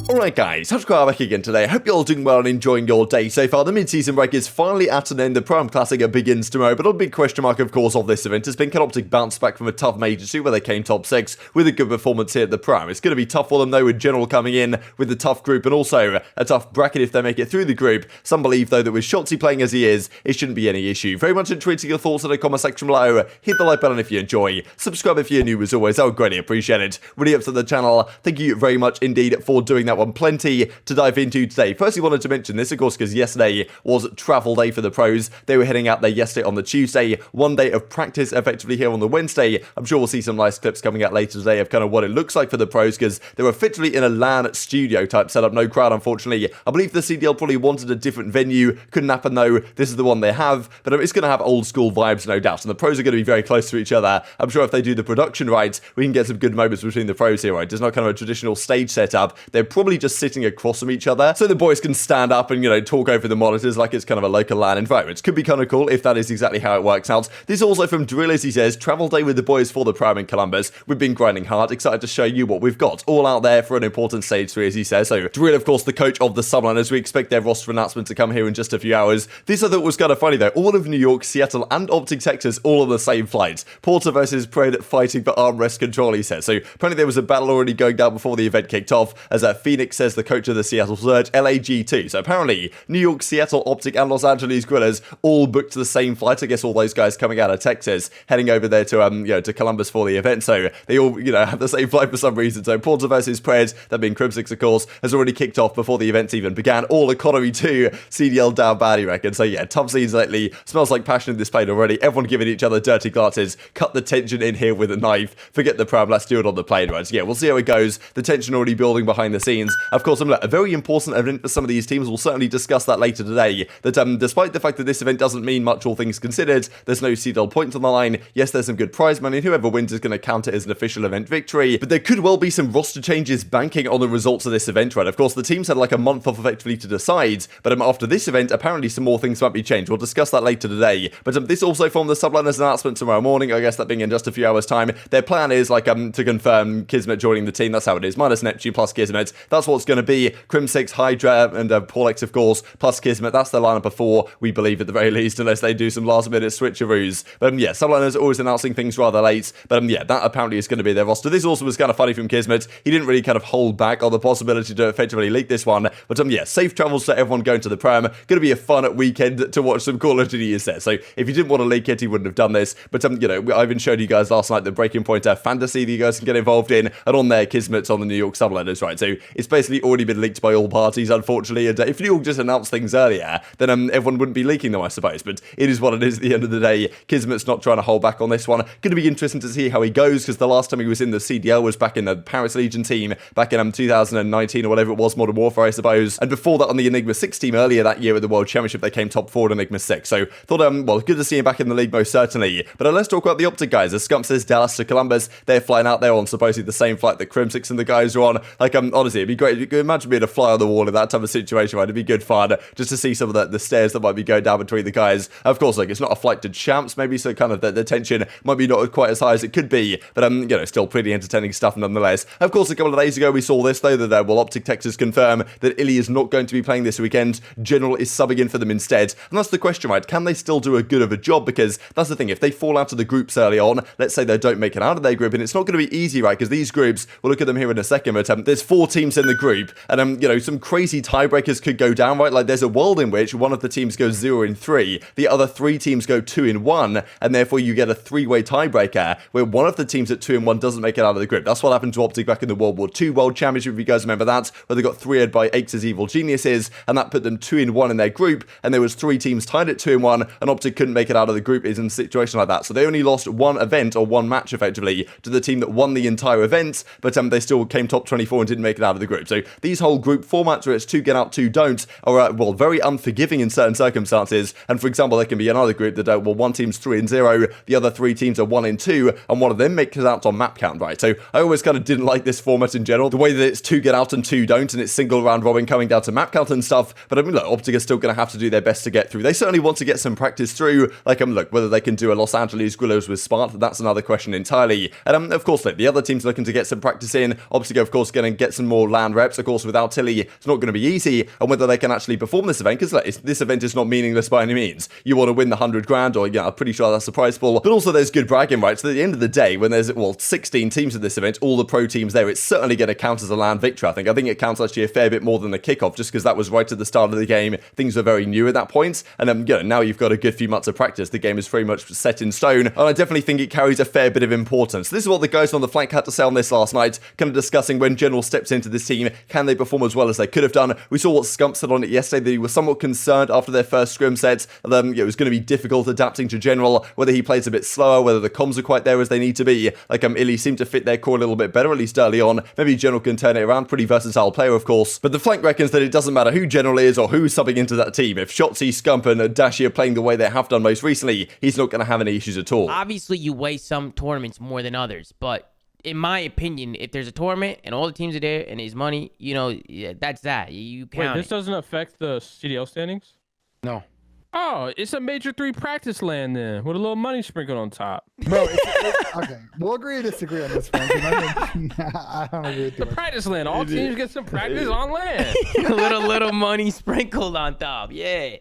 Alright guys, TacticalRab back again today. I hope you're all doing well and enjoying your day so far. The mid-season break is finally at an end. The Pro-Am Classic begins tomorrow, but a big question mark, of course, of this event has been, can OpTic bounce back from a tough Major 2 where they came top 6 with a good performance here at the Pro-Am? It's going to be tough for them though, with General coming in with a tough group and also a tough bracket if they make it through the group. Some believe though that with Shotzzy playing as he is, it shouldn't be any issue. Very much intrigued to your thoughts in the comment section below. Hit the like button if you enjoy. Subscribe if you're new as always. I would greatly appreciate it. Really up to the channel. Thank you very much indeed for doing that one. Plenty to dive into today. Firstly, wanted to mention this, of course, because yesterday was travel day for the pros. They were heading out there yesterday on the Tuesday. 1 day of practice effectively here on the Wednesday. I'm sure we'll see some nice clips coming out later today of kind of what it looks like for the pros, because they were effectively in a LAN studio type setup. No crowd, unfortunately. I believe the CDL probably wanted a different venue. Couldn't happen though. This is the one they have, but it's going to have old school vibes, no doubt. And the pros are going to be very close to each other. I'm sure if they do the production right, we can get some good moments between the pros here, right? There's not kind of a traditional stage setup. They're probably just sitting across from each other, so the boys can stand up and, you know, talk over the monitors like it's kind of a local LAN environment. Could be kind of cool if that is exactly how it works out. This is also from Guerrillas. He says, travel day with the boys for the Pro-Am in Columbus. We've been grinding hard. Excited to show you what we've got. All out there for an important stage 3, as he says. So, Drill, of course, the coach of the Subliners. We expect their roster announcement to come here in just a few hours. This I thought was kind of funny, though. All of New York, Seattle, and OpTic Texas all on the same flight. Porter versus Pred fighting for armrest control, he says. So, apparently there was a battle already going down before the event kicked off, as Phoenix says the coach of the Seattle Surge, LAG2. So apparently, New York, Seattle, OpTic, and Los Angeles Guerrillas all booked the same flight. I guess all those guys coming out of Texas, heading over there to to Columbus for the event. So they all, have the same flight for some reason. So Porter versus Pred, that being Crimsix, of course, has already kicked off before the events even began. All economy 2, CDL down bad, he reckons. So yeah, tough scenes lately. Smells like passion displayed already. Everyone giving each other dirty glances. Cut the tension in here with a knife. Forget the Pro-Am, let's do it on the plane, right? So yeah, we'll see how it goes. The tension already building behind the scenes. Of course, a very important event for some of these teams. We'll certainly discuss that later today. That despite the fact that this event doesn't mean much, all things considered, there's no CDL points on the line. Yes, there's some good prize money, and whoever wins is going to count it as an official event victory. But there could well be some roster changes banking on the results of this event, right? Of course, the teams had like a month off effectively to decide, but after this event, apparently some more things might be changed. We'll discuss that later today. But this also from the Subliners announcement tomorrow morning, I guess that being in just a few hours' time. Their plan is to confirm Kismet joining the team. That's how it is. Minus Neptune plus Kismet. That's what it's going to be. Crimsix, Hydra, and Paulex, of course, plus Kismet. That's the lineup before, we believe at the very least, unless they do some last-minute switcheroos. But yeah, Subliners always announcing things rather late. But yeah, that apparently is going to be their roster. This also was kind of funny from Kismet. He didn't really kind of hold back on the possibility to effectively leak this one. But yeah, safe travels to everyone going to the Pro-Am. Going to be a fun weekend to watch some Call of Duty, is there. So if he didn't want to leak it, he wouldn't have done this. But I even showed you guys last night the Breaking Point fantasy that you guys can get involved in. And on there, Kismet's on the New York Subliners, right? So it's basically already been leaked by all parties, unfortunately. And if New York just announced things earlier, then everyone wouldn't be leaking them, I suppose. But it is what it is at the end of the day. Kismet's not trying to hold back on this one. Going to be interesting to see how he goes, because the last time he was in the CDL was back in the Paris Legion team, back in 2019 or whatever it was, Modern Warfare, I suppose. And before that on the Enigma 6 team earlier that year at the World Championship, they came top 4 at Enigma 6. So thought, well, good to see him back in the league most certainly. But let's talk about the OpTic guys. As Scump says, Dallas to Columbus, they're flying out there on supposedly the same flight that Crimsix and the guys are on. Honestly, it'd be great. You could imagine being a fly on the wall in that type of situation, right? It'd be good fun just to see some of the stairs that might be going down between the guys. Of course, it's not a flight to champs, maybe, so kind of the tension might be not quite as high as it could be, but still pretty entertaining stuff nonetheless. Of course, a couple of days ago we saw this though, that OpTic Texas confirm that Illy is not going to be playing this weekend. General is subbing in for them instead, and that's the question, right? Can they still do a good of a job? Because that's the thing, if they fall out of the groups early on, let's say they don't make it out of their group, and it's not going to be easy, right? Because these groups, we'll look at them here in a second, but there's 4 teams in the group, and some crazy tiebreakers could go down, right? Like there's a world in which one of the teams goes 0-3, the other 3 teams go 2-1, and therefore you get a 3-way tiebreaker where one of the teams at 2-1 doesn't make it out of the group. That's what happened to OpTic back in the World War II World Championship, if you guys remember that, where they got 3-0'd by Aches' Evil Geniuses, and that put them 2-1 in their group, and there was 3 teams tied at 2-1, and OpTic couldn't make it out of the group is in a situation like that. So they only lost 1 event or 1 match effectively to the team that won the entire event, but they still came top 24 and didn't make it out of the group. So these whole group formats where it's 2 get out, 2 don't are very unforgiving in certain circumstances. And for example, there can be another group that one team's 3-0, the other 3 teams are 1-2, and one of them makes it out on map count, right? So I always kind of didn't like this format in general, the way that it's 2 get out and 2 don't, and it's single round robin coming down to map count and stuff. But look, OpTic are still going to have to do their best to get through. They certainly want to get some practice through. Look, whether they can do a Los Angeles Guerrillas with Spart, that's another question entirely. And of course, the other teams looking to get some practice in. OpTic, of course, going to get some more LAN reps. Of course, without Tilly, it's not going to be easy, and whether they can actually perform this event, because like, this event is not meaningless by any means. You want to win the 100 grand, or I'm pretty sure that's the prize pool, but also there's good bragging rights. So at the end of the day, when there's 16 teams in this event, all the pro teams there, it's certainly going to count as a LAN victory. I think it counts actually a fair bit more than the kickoff, just because that was right at the start of the game. Things were very new at that point, and now you've got a good few months of practice. The game is very much set in stone, and I definitely think it carries a fair bit of importance. This is what the guys on the flank had to say on this last night, kind of discussing when General steps into this team, can they perform as well as they could have done? We saw what Scump said on it yesterday, that he was somewhat concerned after their first scrim sets. It was going to be difficult adapting to General, whether he plays a bit slower, whether the comms are quite there as they need to be. Illy seemed to fit their core a little bit better, at least early on. Maybe General can turn it around. Pretty versatile player, of course. But the flank reckons that it doesn't matter who General is or who's subbing into that team. If Shotzzy, Scump, and Dashi are playing the way they have done most recently, he's not going to have any issues at all. Obviously, you weigh some tournaments more than others, but in my opinion, if there's a tournament and all the teams are there and there's money, that's that. You count. Wait, this doesn't affect the CDL standings? No. Oh, it's a Major 3 practice land then, with a little money sprinkled on top. Bro, okay. We'll agree to disagree on this one. I don't agree with The you. practice land. All teams get some practice on land. little money sprinkled on top. Yeah.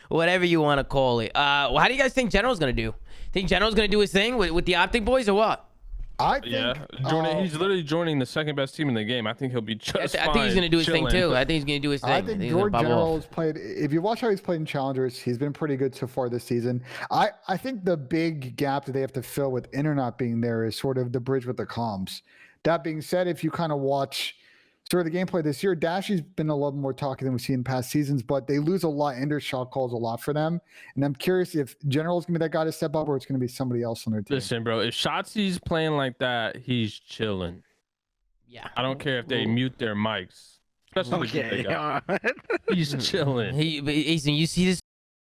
Whatever you want to call it. How do you guys think General's going to do? Think General's going to do his thing with the OpTic boys or what? I think, he's literally joining the second best team in the game. I think he'll be just I think he's going to do his chilling. thing too. I think he's going to do his thing. I think George General has played. If you watch how he's played in Challengers, he's been pretty good so far this season. I think the big gap that they have to fill with Inter not being there is sort of the bridge with the comms. That being said, if you kind of watch sort of the gameplay this year, Dashy's been a little more talky than we've seen in past seasons, but they lose a lot. Ender shot calls a lot for them. And I'm curious if General's going to be that guy to step up or it's going to be somebody else on their team. Listen, bro, if Shotzi's playing like that, he's chilling. Yeah. I don't care if they mute their mics. Especially the guy. He's chilling. Asim, you see this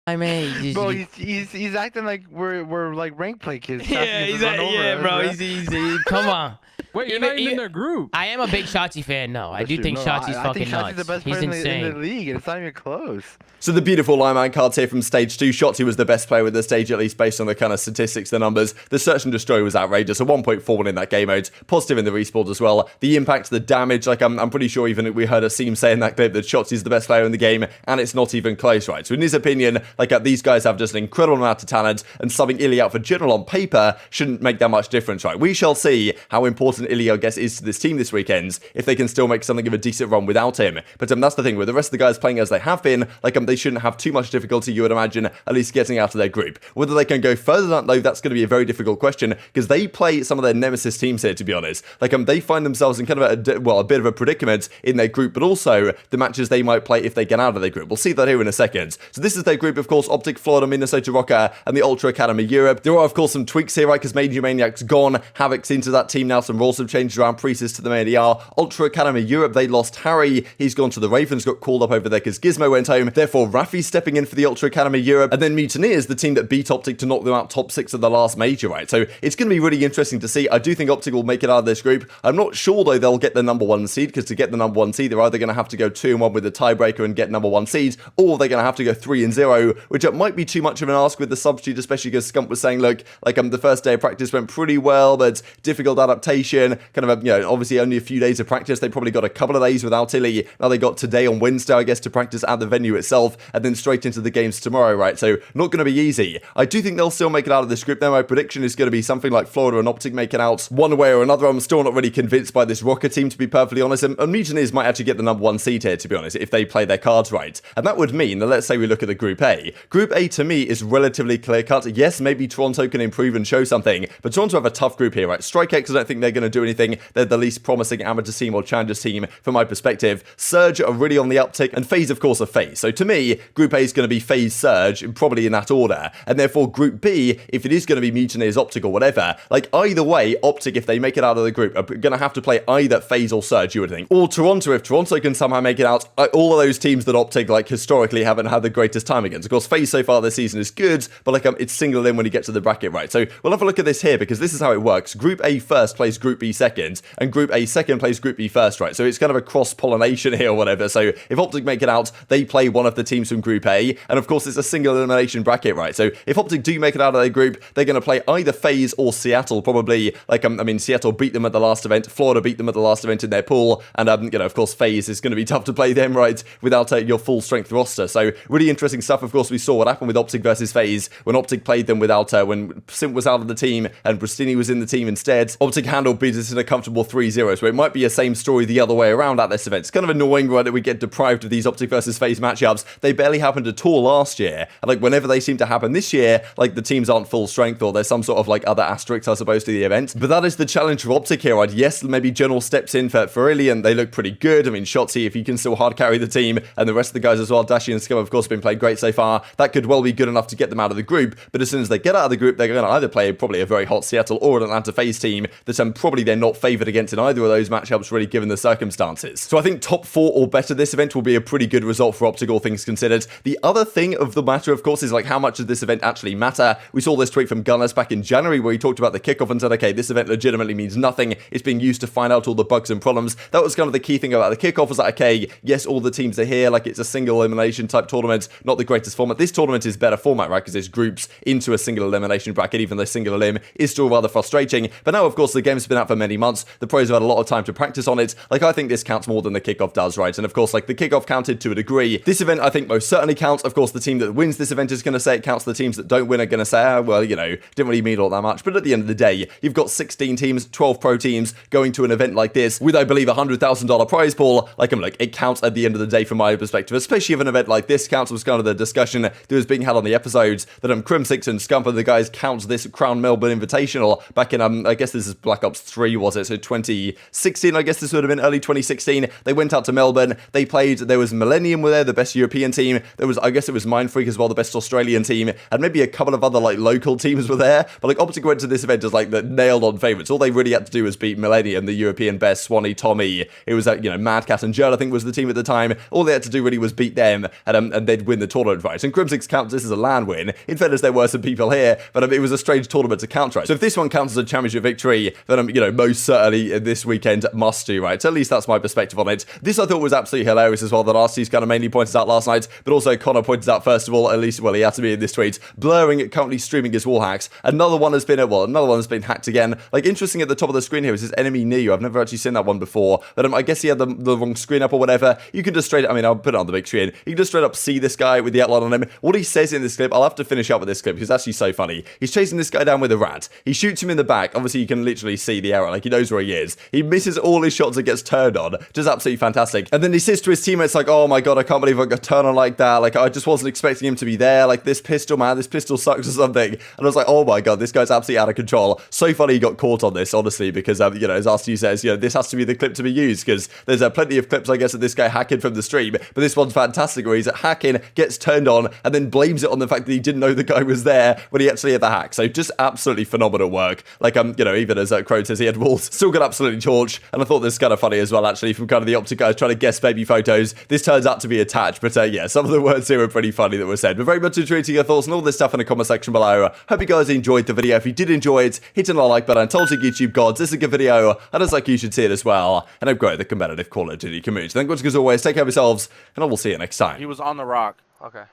man? Bro, he's acting like we're like rank play kids. Yeah, bro. He's come on. Wait, you're not even in their group. I am a big Shotzzy fan. No, I do think Shotzi's fucking nuts. I think Shotzi's the best player in the league, and it's not even close. So the beautiful lineman cards here from stage 2. Shotzzy was the best player with the stage, at least based on the kind of statistics, the numbers. The search and destroy was outrageous. A 1.41 in that game mode. Positive in the respawn as well. The impact, the damage, I'm pretty sure even we heard Asim say in that clip that Shotzzy's the best player in the game, and it's not even close, right? So in his opinion, these guys have just an incredible amount of talent, and subbing Illy out for General on paper shouldn't make that much difference, right? We shall see how important Illy, I guess, is to this team this weekend, if they can still make something of a decent run without him. But that's the thing, with the rest of the guys playing as they have been, they shouldn't have too much difficulty, you would imagine, at least getting out of their group. Whether they can go further than that, though, that's going to be a very difficult question, because they play some of their nemesis teams here, to be honest. They find themselves in kind of a bit of a predicament in their group, but also the matches they might play if they get out of their group. We'll see that here in a second. So this is their group, of course: OpTic, Florida, Minnesota, Rokkr, and the Ultra Academy Europe. There are, of course, some tweaks here, right, because MajorManiak's gone, Havoc's into that team now, some roles have changed around, Priestahh to the main ER. Ultra Academy Europe, they lost Harry, he's gone to the Ravens, got called up over there because Gizmo went home, therefore Rafi's stepping in for the Ultra Academy Europe, and then Mutineers, the team that beat OpTic to knock them out top 6 of the last major, right? So it's going to be really interesting to see. I do think OpTic will make it out of this group. I'm not sure, though, they'll get the number 1 seed, because to get the number 1 seed, they're either going to have to go 2-1 with the tiebreaker and get number 1 seed, or they're going to have to go 3-0, which it might be too much of an ask with the substitute, especially because Scump was saying, look, the first day of practice went pretty well, but difficult adaptation, kind of obviously only a few days of practice. They probably got a couple of days without Illy. Now they got today on Wednesday, I guess, to practice at the venue itself, and then straight into the games tomorrow, right? So not going to be easy. I do think they'll still make it out of this group, though. My prediction is going to be something like Florida and OpTic make it out one way or another. I'm still not really convinced by this Rokkr team, to be perfectly honest, and Mutineers might actually get the number 1 seed here, to be honest, if they play their cards right. And that would mean that, let's say we look at the Group A. Group A, to me, is relatively clear-cut. Yes, maybe Toronto can improve and show something, but Toronto have a tough group here, right? StrikeX, I don't think they're going to do anything. They're the least promising amateur team or challengers team from my perspective. Surge are really on the uptick, and FaZe, of course, are FaZe. So to me, Group A is going to be FaZe, Surge, probably in that order. And therefore, Group B, if it is going to be Mutineers, OpTic, or whatever, either way, OpTic, if they make it out of the group, are going to have to play either FaZe or Surge, you would think. Or Toronto, if Toronto can somehow make it out. All of those teams that OpTic, historically haven't had the greatest time against. Of course, FaZe so far this season is good, but it's singled in when you get to the bracket, right? So we'll have a look at this here, because this is how it works. Group A first plays Group B second, and Group A second plays Group B first, right? So it's kind of a cross-pollination here or whatever. So if OpTic make it out, they play one of the teams from Group A, and of course it's a single elimination bracket, right? So if OpTic do make it out of their group, they're going to play either FaZe or Seattle, probably. Like, I mean, Seattle beat them at the last event, Florida beat them at the last event in their pool, and, you know, of course, FaZe is going to be tough to play them, right, without your full strength roster. So really interesting stuff. Of course, we saw what happened with OpTic versus FaZe when OpTic played them without, when Simp was out of the team and Prestinni was in the team instead. OpTic handled business in a comfortable 3-0, so it might be the same story the other way around at this event. It's kind of annoying, right, that we get deprived of these OpTic versus FaZe matchups. They barely happened at all last year, and like whenever they seem to happen this year, like the teams aren't full strength or there's some sort of like other asterisk, I suppose, to the event. But that is the challenge for OpTic here, right? Yes, maybe General steps in for early and they look pretty good. I mean, Shotzzy, if he can still hard carry the team, and the rest of the guys as well, Dashy and Scum, of course, have been playing great so far. That could well be good enough to get them out of the group, but as soon as they get out of the group, they're going to either play probably a very hot Seattle or an Atlanta FaZe team that probably they're not favoured against in either of those matchups, really, given the circumstances. So I think top 4 or better this event will be a pretty good result for OpTic, all things considered. The other thing of the matter, of course, is like how much does this event actually matter? We saw this tweet from Gunless back in January where he talked about the kickoff and said, okay, this event legitimately means nothing. It's being used to find out all the bugs and problems. That was kind of the key thing about the kickoff, was like, okay, yes, all the teams are here, like it's a single elimination type tournament, not the greatest format. This tournament is better format, right, because it's groups into a single elimination bracket, even though single elim is still rather frustrating. But now, of course, the game's been out for many months. The pros have had a lot of time to practice on it. Like, I think this counts more than the kickoff does, right? And of course, like the kickoff counted to a degree. This event, I think, most certainly counts. Of course, the team that wins this event is going to say it counts. The teams that don't win are going to say, oh, well, you know, didn't really mean all that much. But at the end of the day, you've got 16 teams, 12 pro teams going to an event like this with, I believe, $100,000 prize pool. Like, I'm like, it counts at the end of the day from my perspective, especially if an event like this counts. Was kind of the discussion that was being had on the episodes that Crimsix and Scump and the guys counts this Crown Melbourne Invitational back in, I guess this is Black Ops 3, was it? So 2016, I guess this would have been early 2016. They went out to Melbourne. They played, there was Millennium were there, the best European team. There was, I guess it was Mindfreak as well, the best Australian team. And maybe a couple of other like local teams were there. But like OpTic went to this event as like the nailed on favourites. All they really had to do was beat Millennium, the European best, Swanee, Tommy. It was, you know, Mad Cat and Joel, I think was the team at the time. All they had to do really was beat them and they'd win the tournament, right? And Crimsix counts this as a LAN win. In fairness, there were some people here, but it was a strange tournament to count, right? So if this one counts as a championship victory, then, you know, most certainly this weekend must do, right? So at least that's my perspective on it. This I thought was absolutely hilarious as well, that Arcitys kind of mainly pointed out last night, but also Connor pointed out first of all, at least, well, he had to be in this tweet, blurring, currently streaming his wall hacks. Another one has been hacked again. Like, interesting at the top of the screen here is his enemy near you. I've never actually seen that one before, but I guess he had the wrong screen up or whatever. You can just straight, I mean, I'll put it on the big screen. You can just straight up see this guy with the outline on him. What he says in this clip, I'll have to finish up with this clip because it's actually so funny. He's chasing this guy down with a rat. He shoots him in the back. Obviously, you can literally see the arrow. Like, he knows where he is. He misses all his shots and gets turned on. Just absolutely fantastic. And then he says to his teammates, like, oh my god, I can't believe I got turned on like that. Like, I just wasn't expecting him to be there. Like, this pistol, man, this pistol sucks or something. And I was like, oh my god, this guy's absolutely out of control. So funny he got caught on this, honestly, because, you know, as Arcitys says, you know, this has to be the clip to be used because there's plenty of clips, I guess, of this guy hacking from the stream. But this one's fantastic where he's hacking, gets turned on, and then blames it on the fact that he didn't know the guy was there when he actually had the hack. So just absolutely phenomenal work. Like, you know, even as Crow says he had walls, still got absolutely torched. And I thought this was kind of funny as well, actually, from kind of the OpTic guys trying to guess baby photos. This turns out to be attached, but yeah, some of the words here were pretty funny that were said. But very much intriguing your thoughts and all this stuff in the comment section below. Hope you guys enjoyed the video. If you did enjoy it, hit a like button. Told you YouTube gods, this is a good video, and it's like you should see it as well. And I've grown the competitive Call of Duty community. Thank you as always, take care of yourselves, and I will see you next time. He was on the rock. Okay.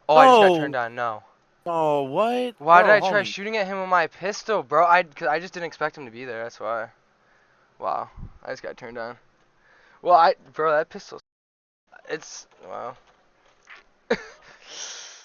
Oh, I just got turned on. No. Oh, what? Why did I Oh, try homie. shooting at him with my pistol, bro? Cause I just didn't expect him to be there. That's why. Wow. I just got turned on. Well, bro, that pistol. Wow.